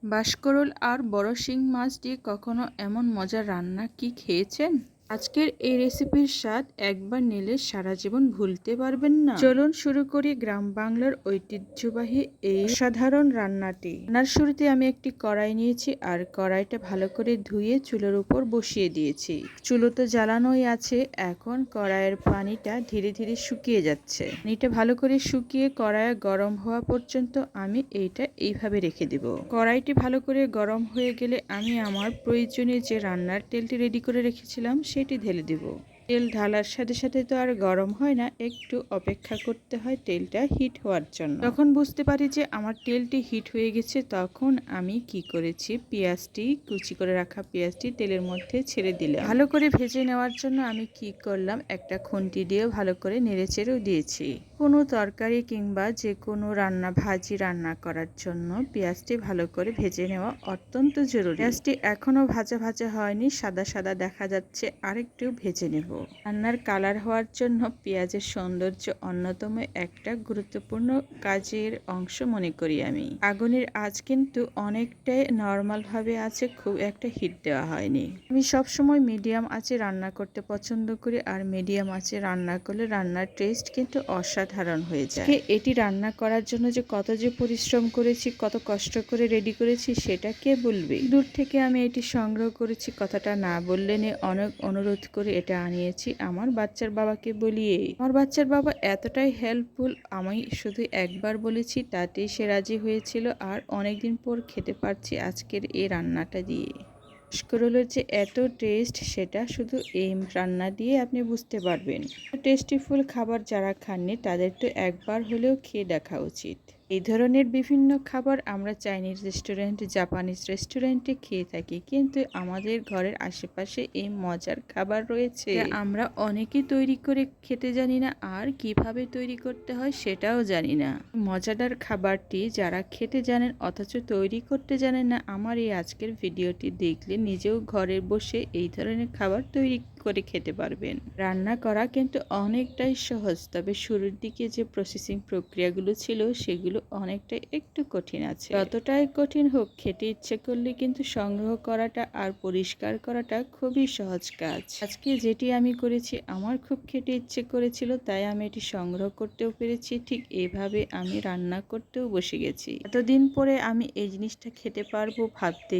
বাঁশকরোল আর বড় শিং মাছ দিয়ে কখনো এমন মজার রান্না কি খেয়েছেন? আজকের এই রেসিপির স্বাদ একবার নিলে সারা জীবন ভুলতে পারবেন না। চলুন শুরু করি গ্রাম বাংলার ঐতিহ্যবাহী এই সাধারণ রান্নাটি। রান্নার শুরুতে আমি একটি কড়াই নিয়েছি আর কড়াইটা ভালো করে ধুয়ে চুলোর উপর বসিয়ে দিয়েছি। চুলো তো জ্বালানোই আছে, এখন কড়াইয়ের পানিটা ধীরে ধীরে শুকিয়ে যাচ্ছে। পানিটা ভালো করে শুকিয়ে কড়াই গরম হওয়া পর্যন্ত আমি এইভাবে রেখে দেব। কড়াইটি ভালো করে গরম হয়ে গেলে আমি আমার প্রয়োজনীয় যে রান্নার তেলটি রেডি করে রেখেছিলাম সেটি ঢেলে দেব। তেল ঢালার সাথে সাথে তো আর গরম হয় না, একটু অপেক্ষা করতে হয় তেলটা হিট হওয়ার জন্য। যখন বুঝতে পারি যে আমার তেলটি হিট হয়ে গেছে, তখন আমি কি করেছি, পেঁয়াজটি কুচি করে রাখা পেঁয়াজটি তেলের মধ্যে ছেড়ে দিলাম। ভালো করে ভেজে নেওয়ার জন্য আমি কি করলাম, একটা খুন্তি দিয়ে ভালো করে নেড়েচেড়েও দিয়েছি। কোনো তরকারি কিংবা যে কোনো ভাজি রান্না করার জন্য পেঁয়াজটি ভালো করে ভেজে নেওয়া অত্যন্ত জরুরি। পেঁয়াজটি এখনো ভাজা ভাজা হয়নি, সাদা সাদা দেখা যাচ্ছে, আরেকটু ভেজে নেব। রান্নার কালার হওয়ার জন্য পেঁয়াজের সৌন্দর্য অন্যতম একটা গুরুত্বপূর্ণ কাজের অংশ মনে করি আমি। আগুনের আঁচ কিন্তু অনেকটাই নর্মাল ভাবে আছে, খুব একটা হিট দেওয়া হয়নি। আমি সবসময় মিডিয়াম আঁচে রান্না করতে পছন্দ করি, আর মিডিয়াম আঁচে রান্না করলে রান্নার টেস্ট কিন্তু অসাধারণ হয়ে যায়। এটি রান্না করার জন্য যে কত যে পরিশ্রম করেছি, কত কষ্ট করে রেডি করেছি, সেটা কে বলবে। দূর থেকে আমি এটি সংগ্রহ করেছি, কথাটা না বললে অনেক অনুরোধ করে এটা আনিয়েছি আমার বাচ্চার বাবাকে বলিয়ে। আমার বাচ্চার বাবা এতটাই হেল্পফুল, আমি শুধু একবার বলেছি তাতেই সে রাজি হয়েছিল, আর অনেকদিন পর খেতে পারছি আজকের এই রান্নাটা দিয়ে। বাঁশকরোলের যে এত টেস্ট, সেটা শুধু এই রান্না দিয়ে আপনি বুঝতে পারবেন। টেস্টিফুল খাবার যারা খাননি তাদের তো একবার হলেও খেয়ে দেখা উচিত। এই ধরনের বিভিন্ন খাবার আমরা চাইনিজ রেস্টুরেন্ট, জাপানিজ রেস্টুরেন্টে খেয়ে থাকি, কিন্তু আমাদের ঘরের আশেপাশে এই মজার খাবার রয়েছে, আমরা অনেকে তৈরি করে খেতে জানি না, আর কিভাবে তৈরি করতে হয় সেটাও জানি না। মজাদার খাবারটি যারা খেতে জানেন অথচ তৈরি করতে জানেন না, আমার এই আজকের ভিডিওটি দেখলে নিজেও ঘরে বসে এই ধরনের খাবার তৈরি করে খেতে পারবেন। রান্না করা কিন্তু অনেকটাই সহজ, তবে শুরুর দিকে যে প্রসেসিং প্রক্রিয়াগুলো ছিল সেগুলো অনেকটাই একটু কঠিন আছে। যতটাই কঠিন হোক, খেতে ইচ্ছে করলে কিন্তু সংগ্রহ করাটা আর পরিষ্কার করাটা খুবই সহজ কাজ। আজকে যেটি আমি করেছি, আমার খুব খেতে ইচ্ছে করেছিল, তাই আমি এটি সংগ্রহ করতেও পেরেছি। ঠিক এভাবে আমি রান্না করতেও বসে গেছি। এতদিন পরে আমি এই জিনিসটা খেতে পারবো ভাবতে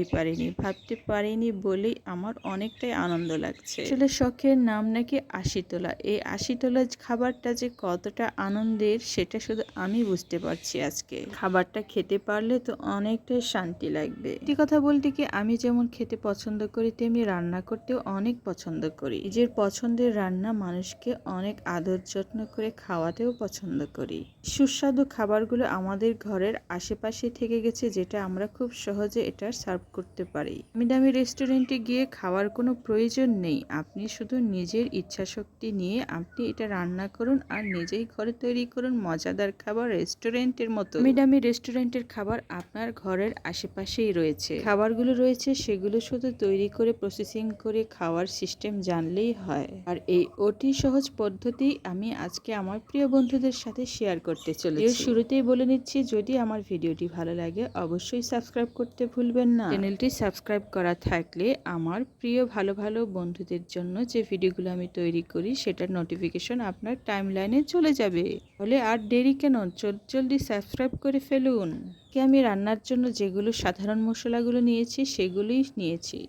পারিনি বলেই আমার অনেকটাই আনন্দ লাগছে। আসলে শখের নাম নাকি আশিতলা। এই আশিতলা খাবারটা যে কতটা আনন্দের সেটা শুধু আমি বুঝতে পারছি আজকে। খাবারটা খেতে পারলে তো অনেকটাই শান্তি লাগবে। সত্যি কথা বলতে কি, আমি যেমন খেতে পছন্দ করি, তেমনি রান্না করতেও অনেক পছন্দ করি। নিজের পছন্দের রান্না মানুষকে অনেক আদর যত্ন করে খাওয়াতেও পছন্দ করি। সুস্বাদু খাবারগুলো আমাদের ঘরের আশেপাশে থেকে গেছে, যেটা আমরা খুব সহজে এটা সার্ভ করতে পারি। আমি দামি রেস্টুরেন্টে গিয়ে খাওয়ার কোনো প্রয়োজন নেই, আপনি শুধু নিজের ইচ্ছাশক্তি নিয়ে আপনি এটা রান্না করুন আর নিজেই ঘরে তৈরি করুন মজাদার খাবার রেস্টুরেন্টের মতো। দামি রেস্টুরেন্টের খাবার আপনার ঘরের আশেপাশেই রয়েছে, খাবারগুলো রয়েছে, সেগুলো শুধু তৈরি করে প্রসেসিং করে খাওয়ার সিস্টেম জানলেই হয়। আর এই অতি সহজ পদ্ধতি আমি আজকে আমার প্রিয় বন্ধুদের সাথে শেয়ার করতে চলেছি। শুরুতেই বলে নিচ্ছি, যদি আমার ভিডিওটি ভালো লাগে অবশ্যই সাবস্ক্রাইব করতে ভুলবেন না। চ্যানেলটি সাবস্ক্রাইব করা থাকলে আমার প্রিয় ভালো ভালো বন্ধুদের জন্য যে ভিডিওগুলো আমি তৈরি করি সেটার নোটিফিকেশন আপনার টাইমলাইনে চলে যাবে। তাহলে আর দেরি কেন, জলদি সাবস্ক্রাইব করে ফেলুন। আমি রান্নার জন্য যেগুলো সাধারণ মশলাগুলো নিয়েছি সেগুলোই নিয়েছি।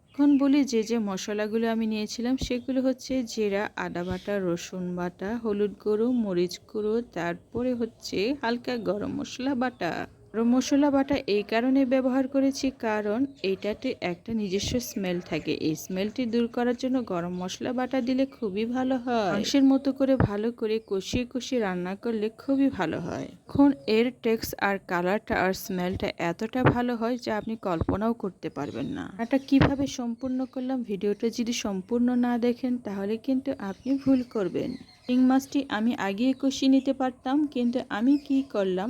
এখন বলি যে যে মশলাগুলো আমি নিয়েছিলাম, সেগুলো হচ্ছে জিরা, আদা বাটা, রসুন বাটা, হলুদ গুঁড়ো, মরিচ গুঁড়ো, তারপরে হচ্ছে হালকা গরম মশলা বাটা। গরম মশলা বাটা এই কারণে ব্যবহার করেছি কারণ এইটাতে একটা নিজস্ব স্মেল থাকে, এই স্মেলটি দূর করার জন্য গরম মশলা বাটা দিলে খুবই ভালো হয়। মাংসের মতো করে ভালো করে কষিয়ে কষিয়ে রান্না করলে খুবই ভালো হয়। এখন এর টেক্সট আর কালারটা আর স্মেলটা এতটা ভালো হয় যা আপনি কল্পনাও করতে পারবেন না। এটা কিভাবে সম্পূর্ণ করলাম, ভিডিওটা যদি সম্পূর্ণ না দেখেন তাহলে কিন্তু আপনি ভুল করবেন। শিং মাছটি আমি আগিয়ে কষিয়ে নিতে পারতাম, কিন্তু আমি কি করলাম,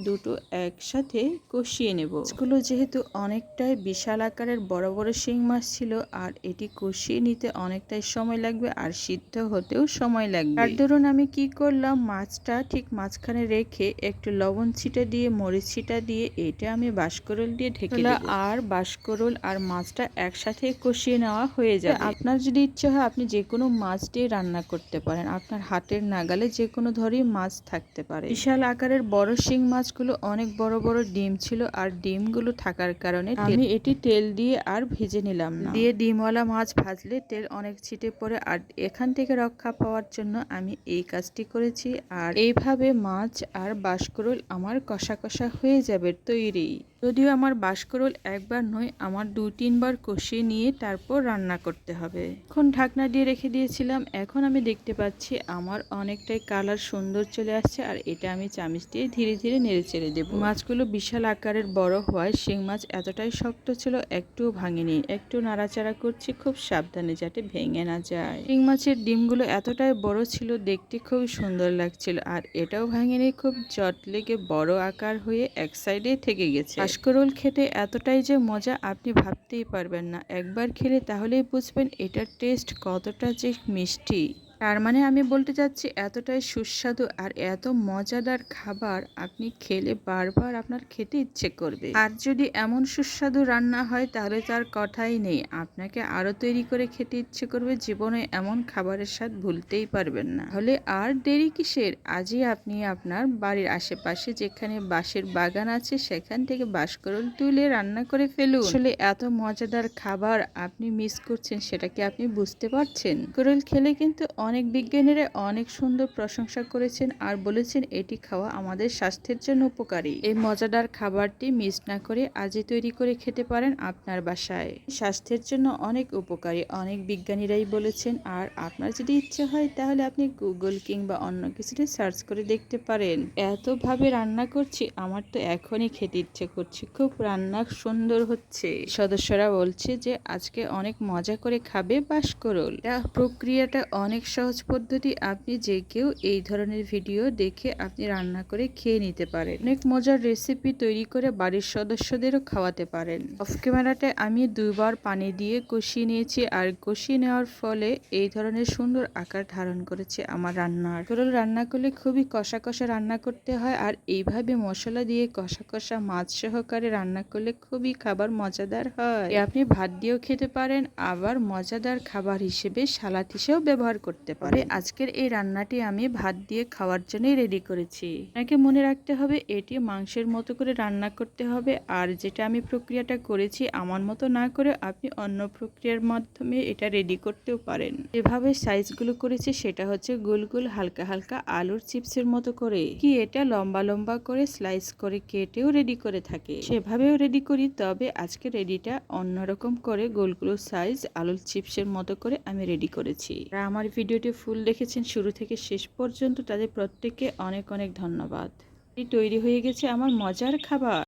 দুটো একসাথে কষিয়ে নেব। মাছগুলো যেহেতু অনেকটাই বিশাল আকারের বড় বড় শিং মাছ ছিল, আর এটি কষিয়ে নিতে অনেকটাই সময় লাগবে আর সিদ্ধ হতেও সময় লাগবে। তার দরুন আমি কি করলাম, মাছটা ঠিক মাঝখানে রেখে একটু লবণ ছিটা দিয়ে, মরিচ ছিটা দিয়ে, এটা আমি বাঁশকরল দিয়ে ঢেকে দেব। আর বাঁশকরল আর মাছটা একসাথে কষিয়ে নেওয়া হয়ে যাবে। আপনার যদি ইচ্ছে হয় আপনি যে কোনো মাছ দিয়ে রান্না করতে পারেন। আপনার হাতের নাগালে যে কোনো ধরনের মাছ থাকতে পারে। বিশাল আকারের বড় শিং মাছগুলো অনেক বড় বড় ডিম ছিল, আর ডিমগুলো থাকার কারণে আমি এটি তেল দিয়ে আর ভেজে নিলাম না। দিয়ে ডিমওয়ালা মাছ ভাজলে তেল অনেক ছিটে পড়ে, আর এখান থেকে রক্ষা পাওয়ার জন্য আমি এই কাজটি করেছি। আর এইভাবে মাছ আর বাঁশকরল আমার কষা কষা হয়ে যাবে তৈরি। যদিও আমার বাঁশকরল একবার নয়, আমার 2-3 বার কষিয়ে নিয়ে তারপর রান্না করতে হবে। এখন ঢাকনা দিয়ে রেখে দিয়েছিলাম। এখন আমি দেখতে পাচ্ছি আমার অনেকটাই কালার সুন্দর চলে আসছে, আর এটা আমি চামচ দিয়ে ধীরে ধীরে নেড়ে চেড়ে দেবো। মাছগুলো বিশাল আকারের বড় হওয়ায় শিং মাছ এতটাই শক্ত ছিল, একটু ভাঙেনি। একটু নাড়াচাড়া করছি খুব সাবধানে যাতে ভেঙে না যায়। শিং মাছের ডিমগুলো এতটাই বড় ছিল, দেখতে খুব সুন্দর লাগছিল, আর এটাও ভাঙেনি, খুব জট লেগে বড় আকার হয়ে এক সাইডে থেকে গেছে। বাঁশকরল খেতে এতটাই যে মজা আপনি ভাবতেই পারবেন না। একবার খেলে তাহলেই বুঝবেন এটার টেস্ট কতটা যে মিষ্টি। তার মানে আমি বলতে চাচ্ছি এতটাই সুস্বাদু আর এত মজাদার খাবার, আপনি খেলে বারবার আপনার খেতে ইচ্ছে করবে। আর যদি এমন সুস্বাদু রান্না হয় তাহলে তার কথাই নেই, আপনাকে আরো তৈরি করে খেতে ইচ্ছে করবে। জীবনে এমন খাবারের স্বাদ ভুলতেই পারবেন না। তাহলে আর দেরি কিসের, আজই আপনি আপনার বাড়ির আশেপাশে যেখানে বাঁশের বাগান আছে সেখান থেকে বাঁশকরল তুলে রান্না করে ফেলুন। আসলে এত মজাদার খাবার আপনি মিস করছেন, সেটা কি আপনি বুঝতে পারছেন? করল খেলে কিন্তু অনেক বিজ্ঞানীরা অনেক সুন্দর প্রশংসা করেছেন, আর বলেছেন এটি খাওয়া আমাদের স্বাস্থ্যের জন্য উপকারী। এই মজাদার খাবারটি মিস না করে আজই তৈরি করে খেতে পারেন আপনার বাসায়। স্বাস্থ্যের জন্য অনেক উপকারী, অনেক বিজ্ঞানীরাই বলেছেন। আর আপনার যদি ইচ্ছে হয় তাহলে আপনি গুগল কিংবা অন্য কিছুতে সার্চ করে দেখতে পারেন। এতভাবে রান্না করছি, আমার তো এখনই খেতে ইচ্ছে করছে। খুব রান্না সুন্দর হচ্ছে। সদস্যরা বলছে যে আজকে অনেক মজা করে খাবে বাঁশকরল। প্রক্রিয়াটা অনেক সহজ পদ্ধতি, আপনি যে কেউ এই ধরনের ভিডিও দেখে আপনি রান্না করে খেয়ে নিতে পারেন। অনেক মজার রেসিপি তৈরি করে বাড়ির সদস্যদেরও খাওয়াতে পারেন। অফ ক্যামেরাতে আমি 2 বার পানি দিয়ে কষিয়ে নিয়েছি, আর কষিয়ে নেওয়ার ফলে এই ধরনের সুন্দর আকার ধারণ করেছে আমার রান্নার। করল রান্না করলে খুবই কষা কষা রান্না করতে হয়, আর এইভাবে মশলা দিয়ে কষা কষা মাছ সহকারে রান্না করলে খুবই খাবার মজাদার হয়। আপনি ভাত দিয়েও খেতে পারেন, আবার মজাদার খাবার হিসেবে সালাদ হিসেবেও ব্যবহার করতে পারেন। আজকের এই রান্নাটি আমি ভাত দিয়ে খাওয়ার জন্যই রেডি করেছি। আপনাকে মনে রাখতে হবে এটি মাংসের মতো করে রান্না করতে হবে, আর যেটা আমি প্রক্রিয়াটা করেছি আমার মতো না করে আপনি অন্য প্রক্রিয়ার মাধ্যমে এটা রেডি করতেও পারেন। যেভাবে সাইজগুলো করেছি সেটা হচ্ছে গোল গোল হালকা হালকা আলুর চিপসের মতো করে, কি এটা লম্বা লম্বা করে স্লাইস করে কেটেও রেডি করে থাকে, সেভাবেও রেডি করি। তবে আজকে রেডিটা অন্যরকম করে গোল গোল সাইজ আলুর চিপসের মতো করে আমি রেডি করেছি। আর আমার ভিডিওটি ফুল দেখেছেন শুরু থেকে শেষ পর্যন্ত, তাদের প্রত্যেককে অনেক অনেক ধন্যবাদ। তৈরি হয়ে গেছে আমার মজার খাবার।